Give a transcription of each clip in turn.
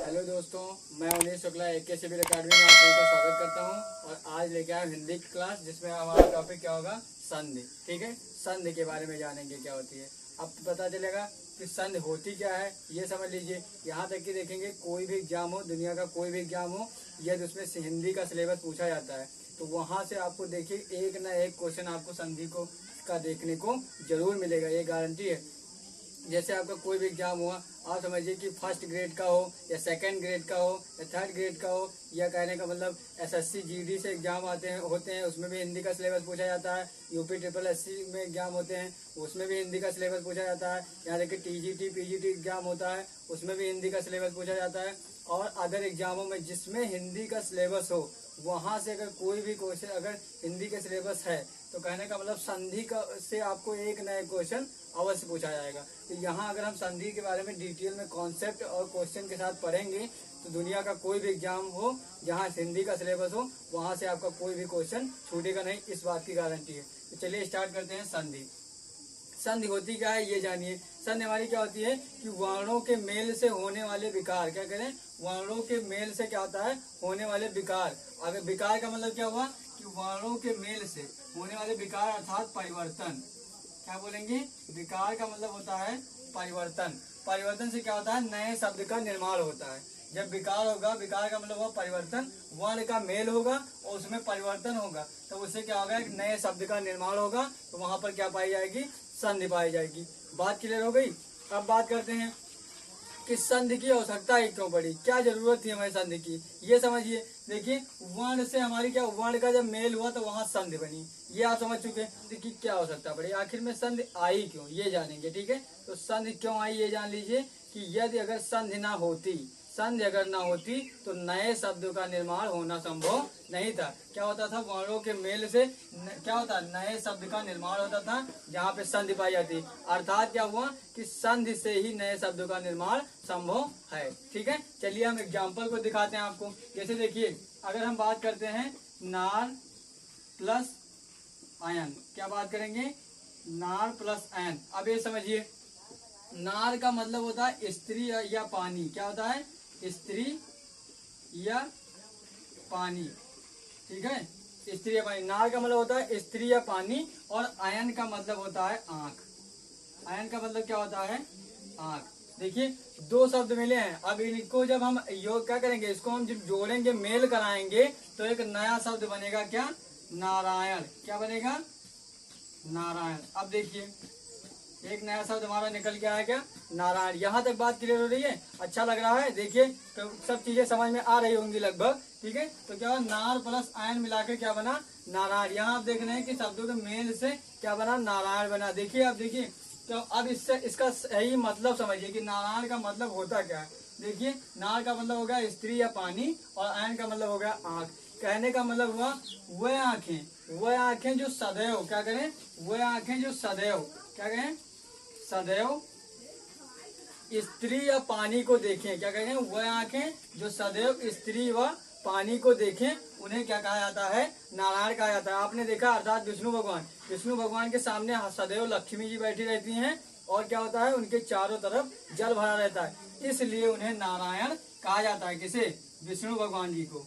Hello दोस्तों, मैं उन्नीस शुक्ला AK सिविल अकेडमी में आप सभी का स्वागत करता हूं। और आज लेके आया हिंदी की क्लास, जिसमें हमारा टॉपिक क्या होगा, संधि। ठीक है, संधि के बारे में जानेंगे क्या होती है। अब पता चलेगा कि संधि होती क्या है, ये समझ लीजिए। यहाँ तक कि देखेंगे कोई भी एग्जाम हो, दुनिया का कोई भी एग्जाम हो, यदि उसमें हिंदी का सिलेबस पूछा जाता है तो वहाँ से आपको देखिए एक ना एक क्वेश्चन आपको संधि को का देखने को जरूर मिलेगा, ये गारंटी है। जैसे आपका कोई भी एग्जाम हुआ, आप समझिए कि फर्स्ट ग्रेड का हो या सेकंड ग्रेड का हो या थर्ड ग्रेड का हो, या कहने का मतलब SSC GD से एग्जाम होते हैं, उसमें भी हिंदी का सिलेबस पूछा जाता है। UP SSC में एग्जाम होते हैं, उसमें भी हिंदी का सिलेबस पूछा जाता है। यहाँ देखिए TGT PGT एग्जाम होता है, उसमें भी हिंदी का सिलेबस पूछा जाता है। और अदर एग्जामों में जिसमें हिंदी का सिलेबस हो, वहाँ से अगर कोई भी क्वेश्चन अगर हिंदी के सिलेबस है तो कहने का मतलब संधि का से आपको एक नया क्वेश्चन अवश्य पूछा जाएगा। तो यहाँ अगर हम संधि के बारे में डिटेल में कॉन्सेप्ट और क्वेश्चन के साथ पढ़ेंगे तो दुनिया का कोई भी एग्जाम हो जहाँ हिंदी का सिलेबस हो, वहाँ से आपका कोई भी क्वेश्चन छूटेगा नहीं, इस बात की गारंटी है। तो चलिए स्टार्ट करते हैं। संधि संधि होती क्या है ये जानिए। संधि हमारी क्या होती है कि वर्णों के मेल से होने वाले विकार, क्या करें, वर्णों के मेल से क्या होता है, होने वाले विकार। अगर विकार का मतलब क्या हुआ कि वर्णों के मेल से होने वाले विकार अर्थात परिवर्तन। क्या बोलेंगे, विकार का मतलब होता है परिवर्तन। परिवर्तन से क्या होता है, नए शब्द का निर्माण होता है। जब विकार होगा, विकार का मतलब हुआ परिवर्तन, वर्ण का मेल होगा और उसमें परिवर्तन होगा, तो उससे क्या होगा, एक नए शब्द का निर्माण होगा। तो वहां पर क्या पाई जाएगी, संधि पाई जाएगी। बात क्लियर हो गई। अब बात करते हैं कि संधि की आवश्यकता ही क्यों पड़ी, क्या जरूरत थी हमें संधि की, ये समझिए। देखिए वर्ण से हमारी क्या, वर्ण का जब मेल हुआ तो वहां संधि बनी, ये आप समझ चुके हैं। देखिए क्या आवश्यकता पड़ी, आखिर में संधि आई क्यों, ये जानेंगे। ठीक है, तो संधि क्यों आई ये जान लीजिए कि यदि अगर संधि ना होती, संधि अगर ना होती तो नए शब्दों का निर्माण होना संभव नहीं था। क्या होता था, वर्णों के मेल से क्या होता, नए शब्द का निर्माण होता था जहाँ पे संधि पाई जाती। अर्थात क्या हुआ कि संधि से ही नए शब्दों का निर्माण संभव है। ठीक है, चलिए हम एग्जाम्पल को दिखाते हैं आपको। जैसे देखिए, अगर हम बात करते हैं नार प्लस आयन, क्या बात करेंगे, नार प्लस आयन। अब ये समझिए, नार का मतलब होता है स्त्री या पानी। क्या होता है, स्त्री या पानी। ठीक है, स्त्री या पानी। नार का मतलब होता है स्त्री या पानी, और आयन का मतलब होता है आंख। आयन का मतलब क्या होता है, आंख। देखिए दो शब्द मिले हैं, अब इनको जब हम योग क्या करेंगे, इसको हम जब जोड़ेंगे, मेल कराएंगे, तो एक नया शब्द बनेगा, क्या, नारायण। क्या बनेगा, नारायण। अब देखिए एक नया शब्द हमारा निकल के आया, क्या, नारायण। यहाँ तक बात क्लियर हो रही है, अच्छा लग रहा है। देखिए तो सब चीजें समझ में आ रही होंगी लगभग। ठीक है, तो क्या हुआ, नार प्लस आयन मिलाकर क्या बना, नारायण। यहाँ आप देख रहे हैं कि शब्दों के मेल से क्या बना, नारायण बना। देखिए अब देखिए, तो अब इससे इसका सही मतलब समझिए कि नारायण का मतलब होता क्या है। देखिए नार का मतलब हो गया स्त्री या पानी, और आयन का मतलब हो गया आंख। कहने का मतलब हुआ वह आंखें जो सदैव क्या करें, वह आंखें जो सदैव क्या कहें, सदैव स्त्री या पानी को देखें। क्या कहें, वह आंखें जो सदैव स्त्री व पानी को देखें, उन्हें क्या कहा जाता है, नारायण कहा जाता है। आपने देखा, अर्थात विष्णु भगवान के सामने सदैव लक्ष्मी जी बैठी रहती हैं, और क्या होता है, उनके चारों तरफ जल भरा रहता है, इसलिए उन्हें नारायण कहा जाता है। किसे, विष्णु भगवान जी को।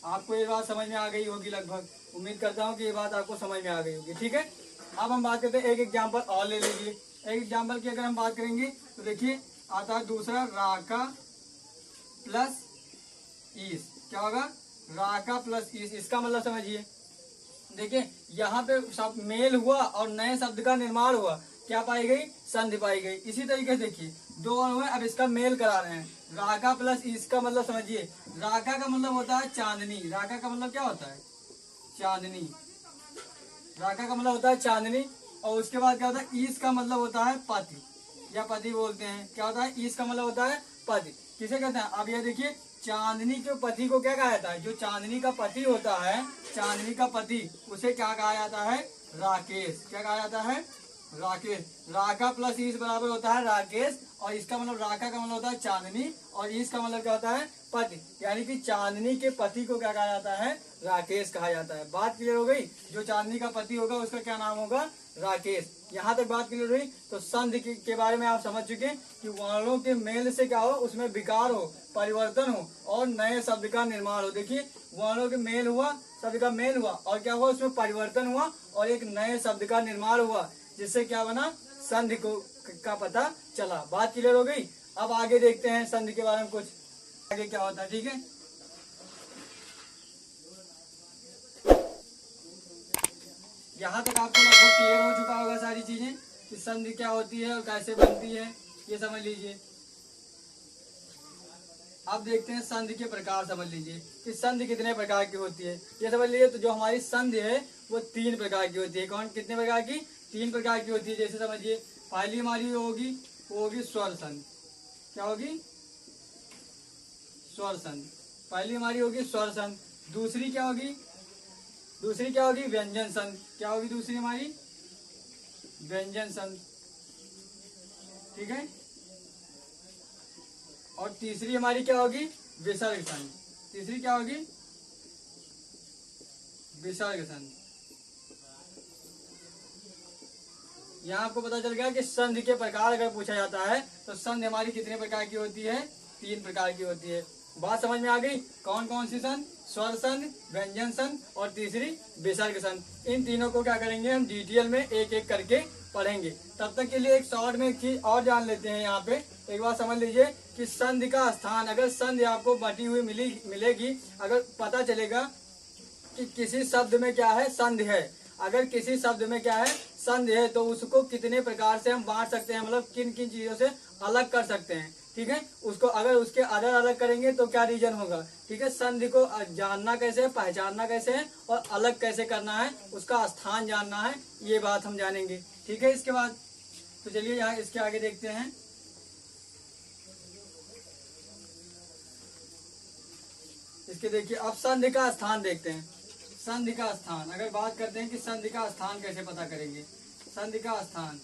आपको ये बात समझ में आ गई होगी लगभग, उम्मीद करता हूँ कि ये बात आपको समझ में आ गई होगी। ठीक है, अब हम बात करते हैं, एक एग्जाम्पल और ले लीजिए। एक एग्जाम्पल की अगर हम बात करेंगे तो देखिए आता है दूसरा, राका प्लस ईस। क्या होगा, राका प्लस ईस। इसका मतलब समझिए, देखिए यहाँ पे सब मेल हुआ और नए शब्द का निर्माण हुआ, क्या पाई गई, संधि पाई गई। इसी तरीके से देखिए दो और हुए, अब इसका मेल करा रहे हैं, राका प्लस ईस का मतलब समझिए। राका का मतलब होता है चांदनी। राका का मतलब क्या होता है, चांदनी। राका का मतलब होता है चांदनी, और उसके बाद क्या होता है, ईस का मतलब होता है पति, या पति बोलते हैं। क्या होता है, ईस का मतलब होता है पति। किसे कहते हैं, अब ये देखिए, चांदनी के पति को क्या कहा जाता है, जो चांदनी का पति होता है, चांदनी का पति, उसे क्या कहा जाता है, राकेश। क्या कहा जाता है, राकेश। राका प्लस ईस बराबर होता है राकेश, और इसका मतलब, राका का मतलब होता है चांदनी, और ईस का मतलब क्या होता है, पति। यानी कि चांदनी के पति को क्या कहा जाता है, राकेश कहा जाता है। बात क्लियर हो गई। जो चांदनी का पति होगा उसका क्या नाम होगा, राकेश। यहाँ तक बात क्लियर हुई। तो संधि के बारे में आप समझ चुके कि वर्णों के मेल से क्या हो, उसमें विकार हो, परिवर्तन हो और नए शब्द का निर्माण हो। देखिए वर्णों के मेल हुआ, शब्द का मेल हुआ और क्या हुआ, उसमें परिवर्तन हुआ और एक नए शब्द का निर्माण हुआ, जिससे क्या बना, संधि को का पता चला। बात क्लियर हो गई। अब आगे देखते हैं संधि के बारे में कुछ आगे क्या होता है। ठीक है, यहाँ तक आपको लगभग क्लियर हो चुका होगा सारी चीजें कि संधि क्या होती है और कैसे बनती है, ये समझ लीजिए। अब देखते हैं संधि के प्रकार। समझ लीजिए कि संधि कितने प्रकार की होती है, ये समझ लीजिए। तो जो हमारी संधि है वो 3 प्रकार की होती है। कौन, कितने प्रकार की, 3 प्रकार की होती है। जैसे समझिए पहली हमारी होगी, वो होगी स्वर संधि। क्या होगी, स्वर संधि। पहली हमारी होगी स्वर संधि। दूसरी क्या होगी, दूसरी क्या होगी, व्यंजन संधि। क्या होगी दूसरी हमारी, व्यंजन संधि। ठीक है, और तीसरी हमारी क्या होगी, विसर्ग संधि। तीसरी क्या होगी, विसर्ग संधि। यहाँ आपको पता चल गया कि संधि के प्रकार अगर पूछा जाता है तो संधि हमारी कितने प्रकार की होती है, 3 प्रकार की होती है। बात समझ में आ गई। कौन कौन सी संधि, स्वर संधि, व्यंजन संधि और तीसरी विसर्ग संधि। इन तीनों को क्या करेंगे हम डिटेल में एक एक करके पढ़ेंगे। तब तक के लिए एक शॉर्ट में एक चीज और जान लेते हैं। यहाँ पे एक बात समझ लीजिए कि संधि का स्थान, अगर संधि आपको बटी हुई मिलेगी, अगर पता चलेगा कि किसी शब्द में क्या है, संधि है, अगर किसी शब्द में क्या है, संधि है, तो उसको कितने प्रकार से हम बांट सकते हैं, मतलब किन किन चीजों से अलग कर सकते हैं। ठीक है, उसको अगर उसके अलग अलग करेंगे तो क्या रीजन होगा। ठीक है, संधि को जानना कैसे है, पहचानना कैसे है और अलग कैसे करना है, उसका स्थान जानना है, ये बात हम जानेंगे। ठीक है, इसके बाद तो चलिए यहाँ इसके आगे देखते हैं। इसके देखिए अब संधि का स्थान देखते हैं। संधि का स्थान, अगर बात करते हैं कि संधि का स्थान कैसे पता करेंगे। संधि का स्थान,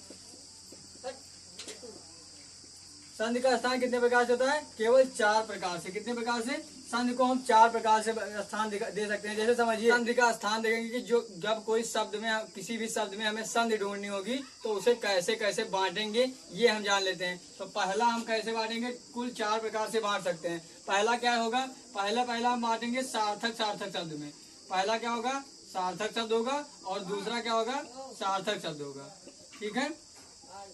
संधि का स्थान कितने प्रकार से होता है, केवल 4 प्रकार से। कितने प्रकार से, संधि को हम 4 प्रकार से स्थान दे सकते हैं। जैसे समझिए संधि का स्थान देखेंगे कि जो जब कोई शब्द में, किसी भी शब्द में हमें संधि ढूंढनी होगी तो उसे कैसे कैसे बांटेंगे, ये हम जान लेते हैं। तो पहला हम कैसे बांटेंगे, कुल 4 प्रकार से बांट सकते हैं। पहला क्या होगा, पहला हम बांटेंगे सार्थक सार्थक शब्द में। पहला क्या होगा, सार्थक शब्द होगा और दूसरा क्या होगा, सार्थक शब्द होगा। ठीक है,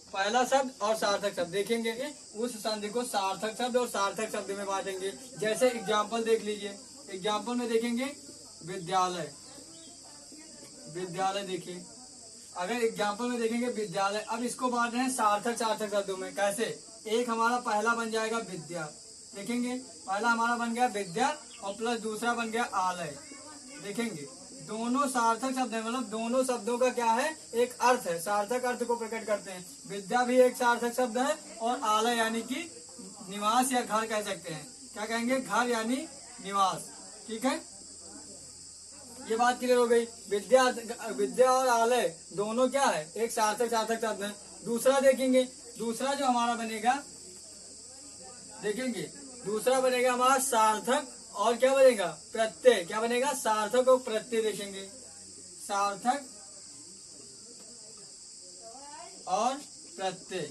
पहला शब्द और सार्थक शब्द देखेंगे, उस संधि को सार्थक शब्द और सार्थक शब्द में बांटेंगे। जैसे एग्जाम्पल देख लीजिए, एग्जाम्पल में देखेंगे विद्यालय। विद्यालय देखिए, अगर एग्जाम्पल में देखेंगे विद्यालय, अब इसको बांट रहे हैं सार्थक सार्थक शब्दों में। कैसे, एक हमारा पहला बन जाएगा विद्या, देखेंगे पहला हमारा बन गया विद्या और प्लस दूसरा बन गया आलय। देखेंगे दोनों सार्थक शब्द है, मतलब दोनों शब्दों का क्या है, एक अर्थ है, सार्थक अर्थ को प्रकट करते हैं। विद्या भी एक सार्थक शब्द है और आलय यानी कि निवास या घर कह सकते हैं। क्या कहेंगे, घर यानी निवास। ठीक है, ये बात क्लियर हो गई। विद्या और आलय दोनों क्या है, एक सार्थक सार्थक शब्द है। दूसरा देखेंगे, दूसरा जो हमारा बनेगा, देखेंगे दूसरा बनेगा हमारा सार्थक और क्या बनेगा, प्रत्यय। क्या बनेगा, सार्थक और प्रत्यय। देखेंगे सार्थक और प्रत्यय,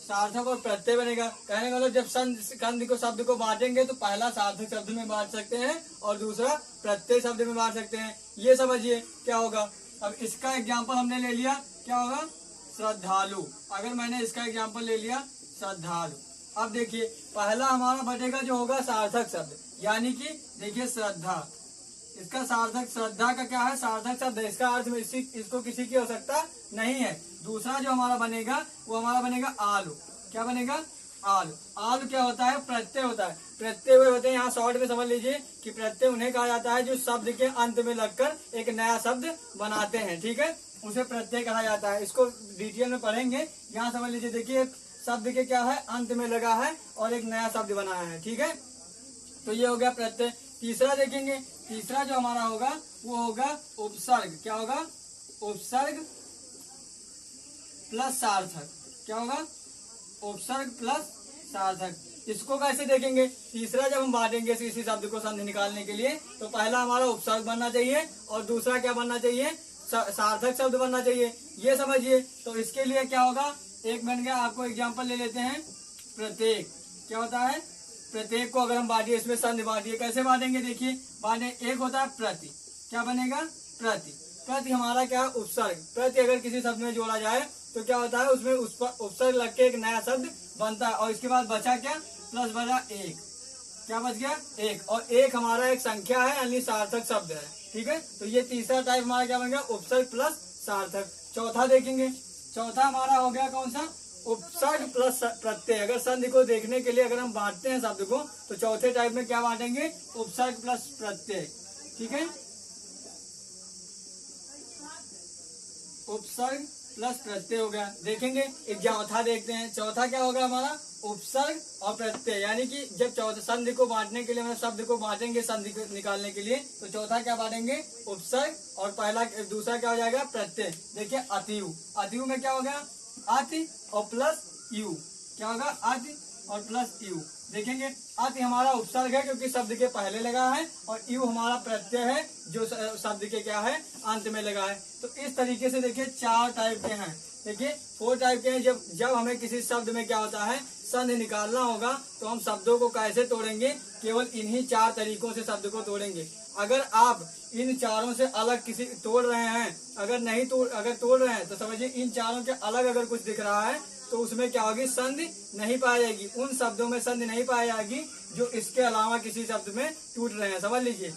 सार्थक और प्रत्यय बनेगा। कहने का मतलब जब संधि को शब्द को बांटेंगे तो पहला सार्थक शब्द में बांट सकते हैं और दूसरा प्रत्यय शब्द में बांट सकते हैं। ये समझिए क्या होगा। अब इसका एग्जाम्पल हमने ले लिया, क्या होगा, श्रद्धालु। अगर मैंने इसका एग्जाम्पल ले लिया श्रद्धालु, अब देखिए पहला हमारा बनेगा जो होगा सार्थक शब्द, यानी कि देखिए श्रद्धा, इसका सार्थक, श्रद्धा का क्या है, सार्थक शब्द है, इसका अर्थ में इसको किसी की आवश्यकता नहीं है। दूसरा जो हमारा बनेगा वो हमारा बनेगा आलू। क्या बनेगा, आलू। आलू क्या होता है, प्रत्यय होता है। प्रत्यय हुए होते हैं, यहाँ शॉर्ट में समझ लीजिए कि प्रत्यय उन्हें कहा जाता है जो शब्द के अंत में लगकर एक नया शब्द बनाते हैं। ठीक है, उसे प्रत्यय कहा जाता है। इसको डिटेल में पढ़ेंगे। यहाँ समझ लीजिए, देखिए शब्द के क्या है, अंत में लगा है और एक नया शब्द बनाया है। ठीक है, तो ये हो गया प्रत्यय। तीसरा देखेंगे, तीसरा जो हमारा होगा वो होगा उपसर्ग। क्या होगा, उपसर्ग प्लस सार्थक। क्या होगा, उपसर्ग प्लस सार्थक। इसको कैसे देखेंगे, तीसरा जब हम बांटेंगे किसी शब्द को संधि निकालने के लिए तो पहला हमारा उपसर्ग बनना चाहिए और दूसरा क्या बनना चाहिए, सार्थक शब्द बनना चाहिए, ये समझिए। तो इसके लिए क्या होगा, एक बन गया, आपको एग्जाम्पल ले लेते हैं प्रत्येक। क्या होता है, प्रत्येक को अगर हम बांटिए, इसमें संधि बांटिए, कैसे बांटेंगे, देखिए बांटे। एक होता है प्रति, क्या बनेगा, प्रति। प्रति हमारा क्या है, उपसर्ग। प्रति अगर किसी शब्द में जोड़ा जाए तो क्या होता है, उसमें उस पर उपसर्ग लग के एक नया शब्द बनता है। और इसके बाद बचा क्या, प्लस बचा एक, क्या बच गया, एक। और एक हमारा एक संख्या है, यानी सार्थक शब्द है, ठीक है। तो ये तीसरा टाइप हमारा क्या बन गया, उपसर्ग प्लस सार्थक। चौथा देखेंगे, चौथा हमारा हो गया कौन सा, उपसर्ग प्लस प्रत्यय। अगर संधि को देखने के लिए अगर हम बांटते हैं शब्द को, तो चौथे टाइप में क्या बांटेंगे, उपसर्ग प्लस प्रत्यय, ठीक है। उपसर्ग प्लस प्रत्यय हो गया। देखेंगे एक चौथा देखते हैं, चौथा क्या होगा हमारा, उपसर्ग और प्रत्यय। यानी कि जब चौथा संधि को बांटने के लिए, मतलब शब्द को बांटेंगे संधि को निकालने के लिए, तो चौथा क्या बांटेंगे, उपसर्ग, और पहला दूसरा क्या हो जाएगा, प्रत्यय। देखिए अतियु, अतियु में क्या हो गया, अति और प्लस यू, क्या होगा, अति और प्लस यू। देखेंगे अति हमारा उपसर्ग है क्योंकि शब्द के पहले लगा है, और यू हमारा प्रत्यय है जो शब्द के क्या है, अंत में लगा है। तो इस तरीके से देखिए 4 टाइप के हैं, देखिए 4 टाइप के हैं। जब हमें किसी शब्द में क्या होता है, संधि निकालना होगा, तो हम शब्दों को कैसे तोड़ेंगे, केवल इन्हीं 4 तरीकों से शब्द को तोड़ेंगे। अगर आप इन चारों से अलग किसी तोड़ रहे हैं, अगर तोड़ रहे हैं, तो समझिए इन चारों के अलग अगर कुछ दिख रहा है, तो उसमें क्या होगी, संधि नहीं पाई जाएगी। उन शब्दों में संधि नहीं पाई जाएगी जो इसके अलावा किसी शब्द में टूट रहे हैं, समझ लीजिए।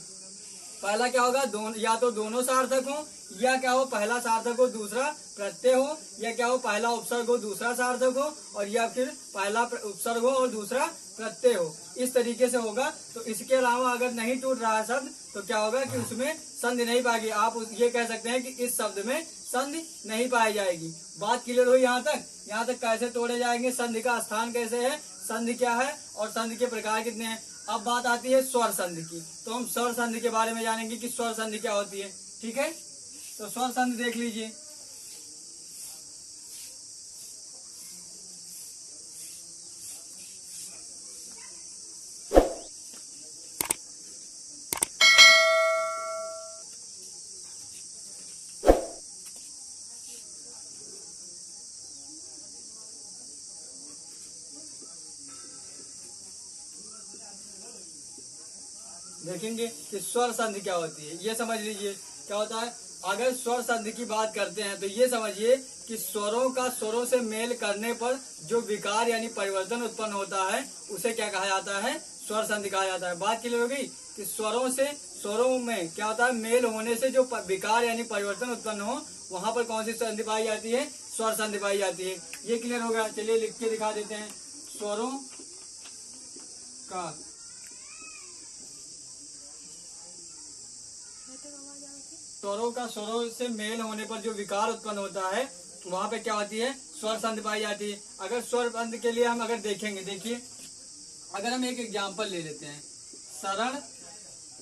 पहला क्या होगा, या तो दोनों सार्थक हो, या क्या हो, पहला सार्थक हो दूसरा प्रत्यय हो, या क्या हो, पहला उपसर्ग हो दूसरा सार्थक हो, और या फिर पहला उपसर्ग हो और दूसरा प्रत्यय हो। इस तरीके से होगा। तो इसके अलावा अगर नहीं टूट रहा है शब्द, तो क्या होगा कि उसमें संधि नहीं पाएगी। आप ये कह सकते हैं कि इस शब्द में संधि नहीं पाई जाएगी। बात क्लियर हुई यहाँ तक। यहाँ तक कैसे तोड़े जाएंगे, संधि का स्थान कैसे है, संधि क्या है, और संधि के प्रकार कितने हैं। अब बात आती है स्वर संधि की। तो हम स्वर संधि के बारे में जानेंगे कि स्वर संधि क्या होती है, ठीक है। तो स्वर संधि देख लीजिए। देखेंगे कि स्वर संधि क्या होती है, ये समझ लीजिए क्या होता है। अगर स्वर संधि की बात करते हैं तो ये समझिए कि स्वरों का स्वरों से मेल करने पर जो विकार यानी परिवर्तन उत्पन्न होता है, उसे क्या कहा जाता है, स्वर संधि कहा जाता है। बात क्लियर हो गई कि स्वरों में क्या होता है, मेल होने से जो विकार यानी परिवर्तन उत्पन्न हो, वहां पर कौन सी संधि पाई जाती है, स्वर संधि पाई जाती है। ये क्लियर होगा। चलिए लिख के दिखा देते हैं। स्वरों का स्वरों से मेल होने पर जो विकार उत्पन्न होता है, वहां पे क्या होती है, स्वर संधि पाई जाती है। अगर स्वर संधि के लिए हम अगर देखेंगे, देखिए अगर हम एक एग्जाम्पल ले लेते हैं, सरण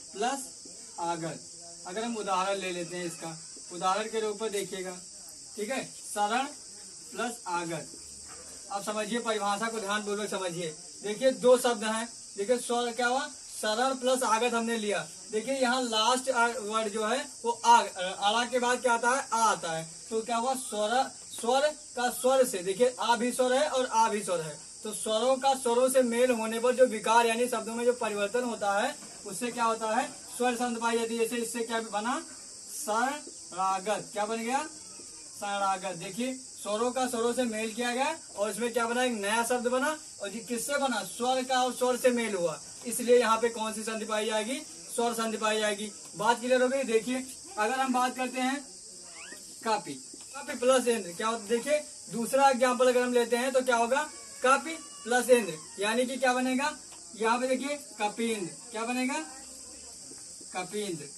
प्लस आगत। अगर हम उदाहरण ले लेते हैं इसका, उदाहरण के रूप में देखिएगा, ठीक है, सरण प्लस आगत। अब समझिए परिभाषा को ध्यान पूर्वक समझिए। देखिए 2 शब्द हैं, देखिए स्वर क्या हुआ, सरल प्लस आगत हमने लिया। देखिए यहाँ लास्ट वर्ड जो है वो आड़ा के बाद क्या आता है, आ आता है। तो क्या हुआ, स्वर का स्वर से, देखिए आ भी स्वर है और आ भी स्वर है, तो स्वरों का स्वरों से मेल होने पर जो विकार यानी शब्दों में जो परिवर्तन होता है, उससे क्या होता है, स्वर संधि पाई जाती है। जैसे इससे क्या बना, सरागत। क्या बन गया, सरागत। देखिए स्वरों का स्वरों से मेल किया गया और इसमें क्या बना, एक नया शब्द बना, और ये किससे बना, स्वर का और स्वर से मेल हुआ, इसलिए यहाँ पे कौन सी संधि पाई जाएगी, स्वर संधि पाई जाएगी। बात क्लियर हो गई। देखिए अगर हम बात करते हैं कापी, कापी प्लस इंद्र क्या होता है, देखिए दूसरा एग्जाम्पल अगर हम लेते हैं तो क्या होगा, कापी प्लस इंद्र, यानी कि क्या बनेगा, यहाँ पे देखिए कपींद्र। क्या बनेगा, कपींद्र।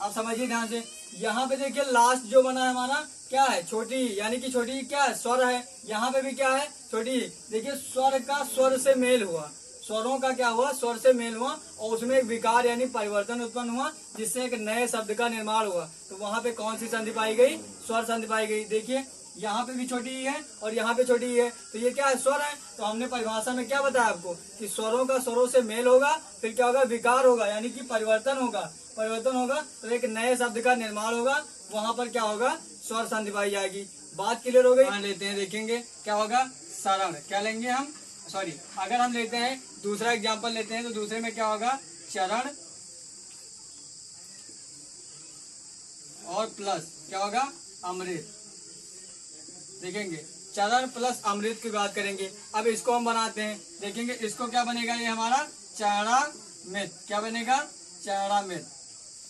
आप समझिए ध्यान से, यहाँ पे देखिए लास्ट जो बना है हमारा क्या है, छोटी, यानी कि छोटी क्या है, स्वर है। यहाँ पे भी क्या है, छोटी। देखिए स्वर का स्वर से मेल हुआ, स्वरों का क्या हुआ, स्वर से मेल हुआ, और उसमें एक विकार यानी परिवर्तन उत्पन्न हुआ, जिससे एक नए शब्द का निर्माण हुआ। तो वहां पे कौन सी संधि पाई गई, स्वर संधि पाई गई। देखिए यहाँ पे भी छोटी ही है और यहाँ पे छोटी ही है, तो ये क्या है, स्वर है। तो हमने परिभाषा में क्या बताया आपको कि स्वरों का स्वरों से मेल होगा, फिर क्या होगा, विकार होगा, यानी कि परिवर्तन होगा, तो एक नए शब्द का निर्माण होगा, वहां पर क्या होगा, स्वर संधि पाई जाएगी। बात क्लियर हो गई। मान लेते हैं, देखेंगे क्या होगा, शरण, क्या लेंगे हम, सॉरी अगर हम लेते हैं दूसरा एग्जाम्पल लेते हैं तो दूसरे में क्या होगा, चरण और प्लस क्या होगा, अमृत। देखेंगे चरण प्लस अमृत की बात करेंगे। अब इसको हम बनाते हैं, देखेंगे इसको क्या बनेगा, ये हमारा चरणामृत, क्या बनेगा, चरणामृत।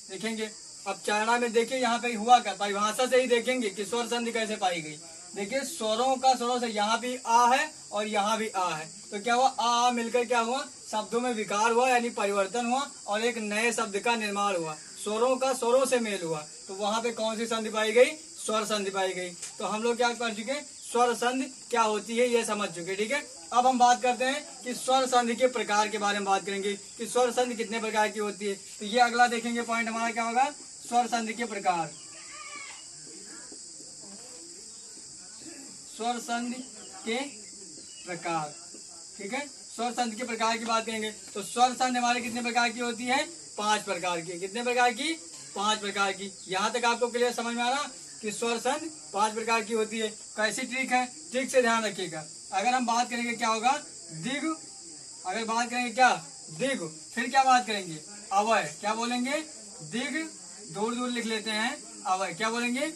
देखेंगे अब चरणामृत, देखिए यहाँ पे हुआ क्या, परिभाषा से ही देखेंगे कि स्वर संधि कैसे पाई गई। देखिए स्वरों का स्वरों से यहाँ भी आ है और यहाँ भी आ है, तो क्या हुआ, आ मिलकर क्या हुआ, शब्दों में विकार हुआ यानी परिवर्तन हुआ और एक नए शब्द का निर्माण हुआ। स्वरों का स्वरों से मेल हुआ, तो वहां पे कौन सी संधि पाई गई, स्वर संधि पाई गई। तो हम लोग क्या कर चुके, स्वर संधि क्या होती है ये समझ चुके। ठीक है, अब हम बात करते हैं कि स्वर संधि के प्रकार के बारे में बात करेंगे कि स्वर संधि कितने प्रकार की होती है। तो ये अगला देखेंगे पॉइंट हमारा क्या होगा, स्वर संधि के प्रकार। स्वर संधि के प्रकार, ठीक है, स्वर संधि के प्रकार की बात करेंगे तो स्वर संधि हमारे कितने प्रकार की होती है, 5 प्रकार की। कितने प्रकार की, 5 प्रकार की। यहाँ तक आपको क्लियर समझ में आ रहा कि स्वर संधि 5 प्रकार की होती है। कैसी ट्रिक है, ट्रिक से ध्यान रखिएगा। अगर हम बात करेंगे क्या होगा, दिग, अगर बात करेंगे क्या, दिग, फिर क्या बात करेंगे, अवय, क्या बोलेंगे, दिग, दूर दूर लिख लेते हैं, अवय, क्या बोलेंगे,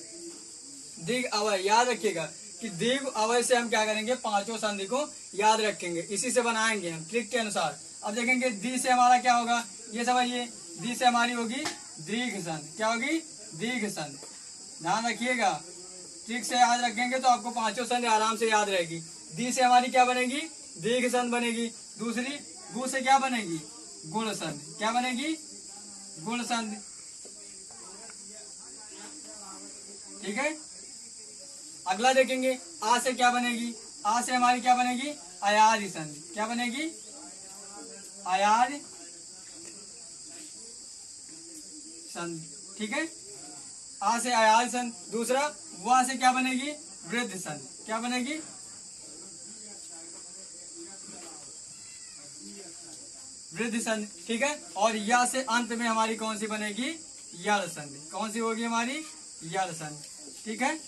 दिग अवय। याद रखिएगा कि दिग अवय से हम क्या करेंगे, पांचों संधि को याद रखेंगे, इसी से बनाएंगे हम ट्रिक के अनुसार। अब देखेंगे दी से हमारा क्या होगा, ये समझिए, दी से हमारी होगी दीर्घ संधि, क्या होगी, दीर्घ संधि। ध्यान रखिएगा, ट्रिक से याद रखेंगे तो आपको पांचों संधि आराम से याद रहेगी। दी से हमारी क्या बनेगी, दीर्घ संधि बनेगी। दूसरी गु से क्या बनेगी, गुण संधि, क्या बनेगी, गुण संधि। ठीक है, अगला देखेंगे आ से क्या बनेगी, आ से हमारी क्या बनेगी, अयाज संधि, क्या बनेगी, अयाज संधि। ठीक है, आ से अयाज संधि। दूसरा वा से क्या बनेगी, वृद्ध संधि, क्या बनेगी, वृद्ध संधि। ठीक है, और या से अंत में हमारी कौन सी बनेगी, यड़ संधि। कौन सी होगी हमारी, यड़ संधि। ठीक है,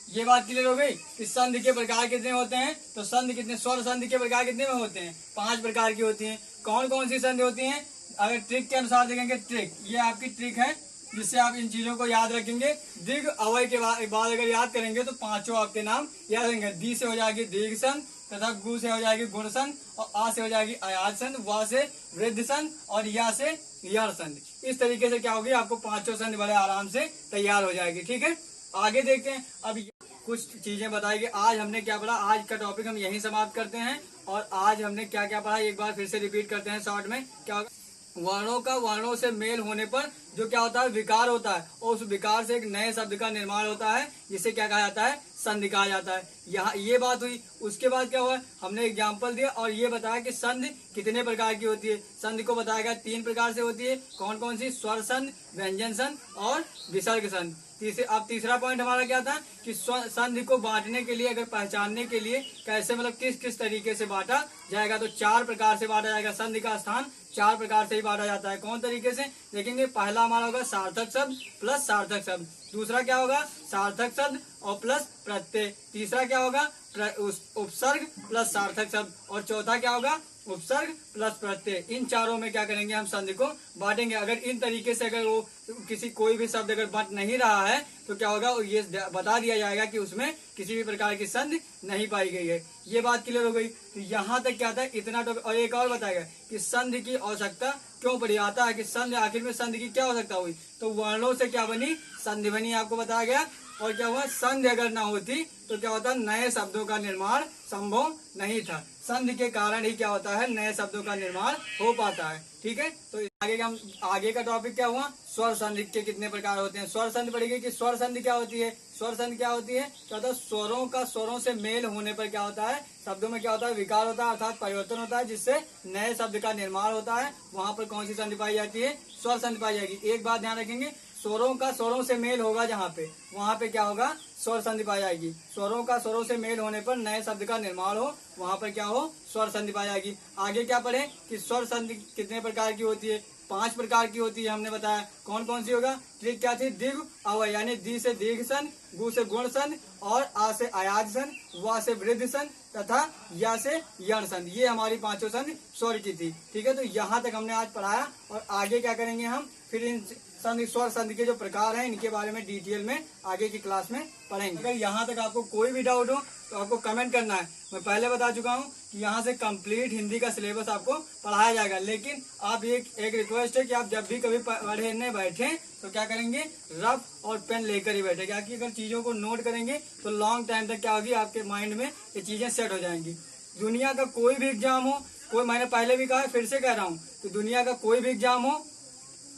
ये बात क्लियर हो गई कि संधि के प्रकार कितने होते हैं। तो संधि कितने, स्वर संधि के प्रकार कितने में होते हैं, 5 प्रकार की होती हैं। कौन कौन सी संधि होती हैं, अगर ट्रिक के अनुसार देखेंगे, ट्रिक, ये आपकी ट्रिक है जिससे आप इन चीजों को याद रखेंगे। दीर्घ अवय के बाद अगर याद करेंगे तो पांचों आपके नाम याद रहेंगे। दी से हो जाएगी दीर्घ संधि, तथा गु से हो जाएगी गुण संधि, और आ से हो जाएगी अयाज संधि, वा से वृद्ध संधि, और या से यड़ संधि। इस तरीके से क्या होगी, आपको पांचों संधि बड़े आराम से तैयार हो जाएगी। ठीक है, आगे देखते हैं। अब कुछ चीजें बताएगी। आज हमने क्या पढ़ा, आज का टॉपिक हम यहीं समाप्त करते हैं। और आज हमने क्या क्या पढ़ा एक बार फिर से रिपीट करते हैं शॉर्ट में। क्या होगा, वर्णों का वर्णों से मेल होने पर जो क्या होता है, विकार होता है, और उस विकार से एक नए शब्द का निर्माण होता है, जिसे क्या कहा जाता है, संधि कहा जाता है। यहाँ ये बात हुई। उसके बाद क्या हुआ, हमने एग्जाम्पल दिया और ये बताया कि संधि कितने प्रकार की होती है। संधि को बताया गया 3 प्रकार से होती है। कौन कौन सी, स्वर संधि, व्यंजन संधि और विसर्ग संधि। अब तीसरा पॉइंट हमारा क्या था कि संधि को बांटने के लिए, अगर पहचानने के लिए कैसे, मतलब किस किस तरीके से बांटा जाएगा, तो 4 प्रकार से बांटा जाएगा। संधि का स्थान 4 प्रकार से ही बांटा जाता है। कौन तरीके से देखेंगे, पहला हमारा होगा सार्थक शब्द प्लस सार्थक शब्द। दूसरा क्या होगा, सार्थक शब्द और प्लस प्रत्यय। तीसरा क्या होगा, उपसर्ग प्लस सार्थक शब्द। और चौथा क्या होगा, उपसर्ग प्लस प्रत्यय। इन चारों में क्या करेंगे, हम संधि को बांटेंगे। अगर इन तरीके से अगर वो किसी कोई भी शब्द अगर बंट नहीं रहा है तो क्या होगा, ये बता दिया जाएगा कि उसमें किसी भी प्रकार की संधि नहीं पाई गई है। ये बात क्लियर हो गई। तो यहाँ तक क्या था, इतना टॉपिक। और एक और बताएगा कि संधि की आवश्यकता क्यों पड़ी। आता है कि संधि, आखिर में संधि की क्या आवश्यकता हुई, तो वर्णों से क्या बनी, संधि बनी, आपको बताया गया। और क्या हुआ, संधि अगर ना होती तो क्या होता, नए शब्दों का निर्माण संभव नहीं था। संधि के कारण ही क्या होता है, नए शब्दों का निर्माण हो पाता है। ठीक है, तो आगे का टॉपिक क्या हुआ, स्वर संधि के कितने प्रकार होते हैं। स्वर संधि पढ़ेगी कि स्वर संधि क्या होती है। स्वर संधि क्या होती है, क्या होता है, स्वरों का स्वरों से मेल होने पर क्या होता है, शब्दों में क्या होता है, विकार होता है, अर्थात परिवर्तन होता है, जिससे नए शब्द का निर्माण होता है। वहां पर कौन सी संधि पाई जाती है, स्वर संधि पाई जाएगी। एक बात ध्यान रखेंगे, स्वरों का स्वरों से मेल होगा जहाँ पे, वहां पे क्या होगा, स्वर संधि पाई जाएगी। स्वरों का स्वरों से मेल होने पर नए शब्द का निर्माण हो, वहां पर क्या हो, स्वर संधि पाई जाएगी। आगे क्या पढ़े कि स्वर संधि कितने प्रकार की होती है, 5 प्रकार की होती है, हमने बताया कौन कौन सी होगा। ट्रिक क्या थी, दिव्य अवय यानी दी से दीर्घ सन, गु से गुण सन, और आ से अयाज सन, वा से वृद्ध सन तथा या से यण सन। ये हमारी 5 सन स्वर की थी। ठीक है, तो यहाँ तक हमने आज पढ़ाया और आगे क्या करेंगे हम, फिर इन संधि स्वर संधि के जो प्रकार हैं इनके बारे में डिटेल में आगे की क्लास में पढ़ेंगे। अगर यहाँ तक आपको कोई भी डाउट हो तो आपको कमेंट करना है। मैं पहले बता चुका हूँ कि यहाँ से कंप्लीट हिंदी का सिलेबस आपको पढ़ाया जाएगा, लेकिन आप एक रिक्वेस्ट है कि आप जब भी कभी पढ़ने बैठे तो क्या करेंगे, रफ और पेन लेकर ही बैठे, क्योंकि अगर चीजों को नोट करेंगे तो लॉन्ग टाइम तक क्या होगी, आपके माइंड में ये चीजें सेट हो जाएंगी। दुनिया का कोई भी एग्जाम हो, कोई, मैंने पहले भी कहा फिर से कह रहा हूँ, तो दुनिया का कोई भी एग्जाम हो,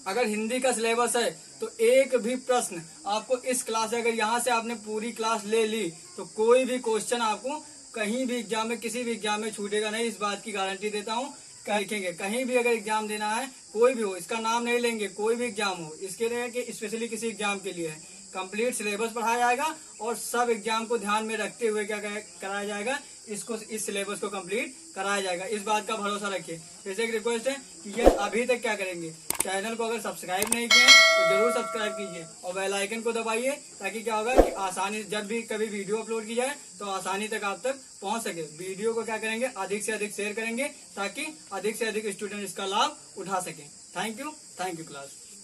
अगर हिंदी का सिलेबस है तो एक भी प्रश्न आपको इस क्लास से, अगर यहाँ से आपने पूरी क्लास ले ली तो कोई भी क्वेश्चन आपको कहीं भी एग्जाम में, किसी भी एग्जाम में छूटेगा नहीं, इस बात की गारंटी देता हूँ। लिखेंगे कहीं भी अगर एग्जाम देना है, कोई भी हो, इसका नाम नहीं लेंगे, कोई भी एग्जाम हो, इसके लिए कि स्पेशली किसी एग्जाम के लिए है, कंप्लीट सिलेबस पढ़ाया जाएगा और सब एग्जाम को ध्यान में रखते हुए क्या कराया जाएगा, इसको, इस सिलेबस को कंप्लीट कराया जाएगा। इस बात का भरोसा रखिए। जैसे एक रिक्वेस्ट है कि ये अभी तक क्या करेंगे, चैनल को अगर सब्सक्राइब नहीं किए तो जरूर सब्सक्राइब कीजिए और बेल आइकन को दबाइए, ताकि क्या होगा कि आसानी, जब भी कभी वीडियो अपलोड की जाए तो आसानी तक आप तक पहुंच सके। वीडियो को क्या करेंगे, अधिक से अधिक शेयर करेंगे ताकि अधिक से अधिक स्टूडेंट इसका लाभ उठा सके। Thank you class.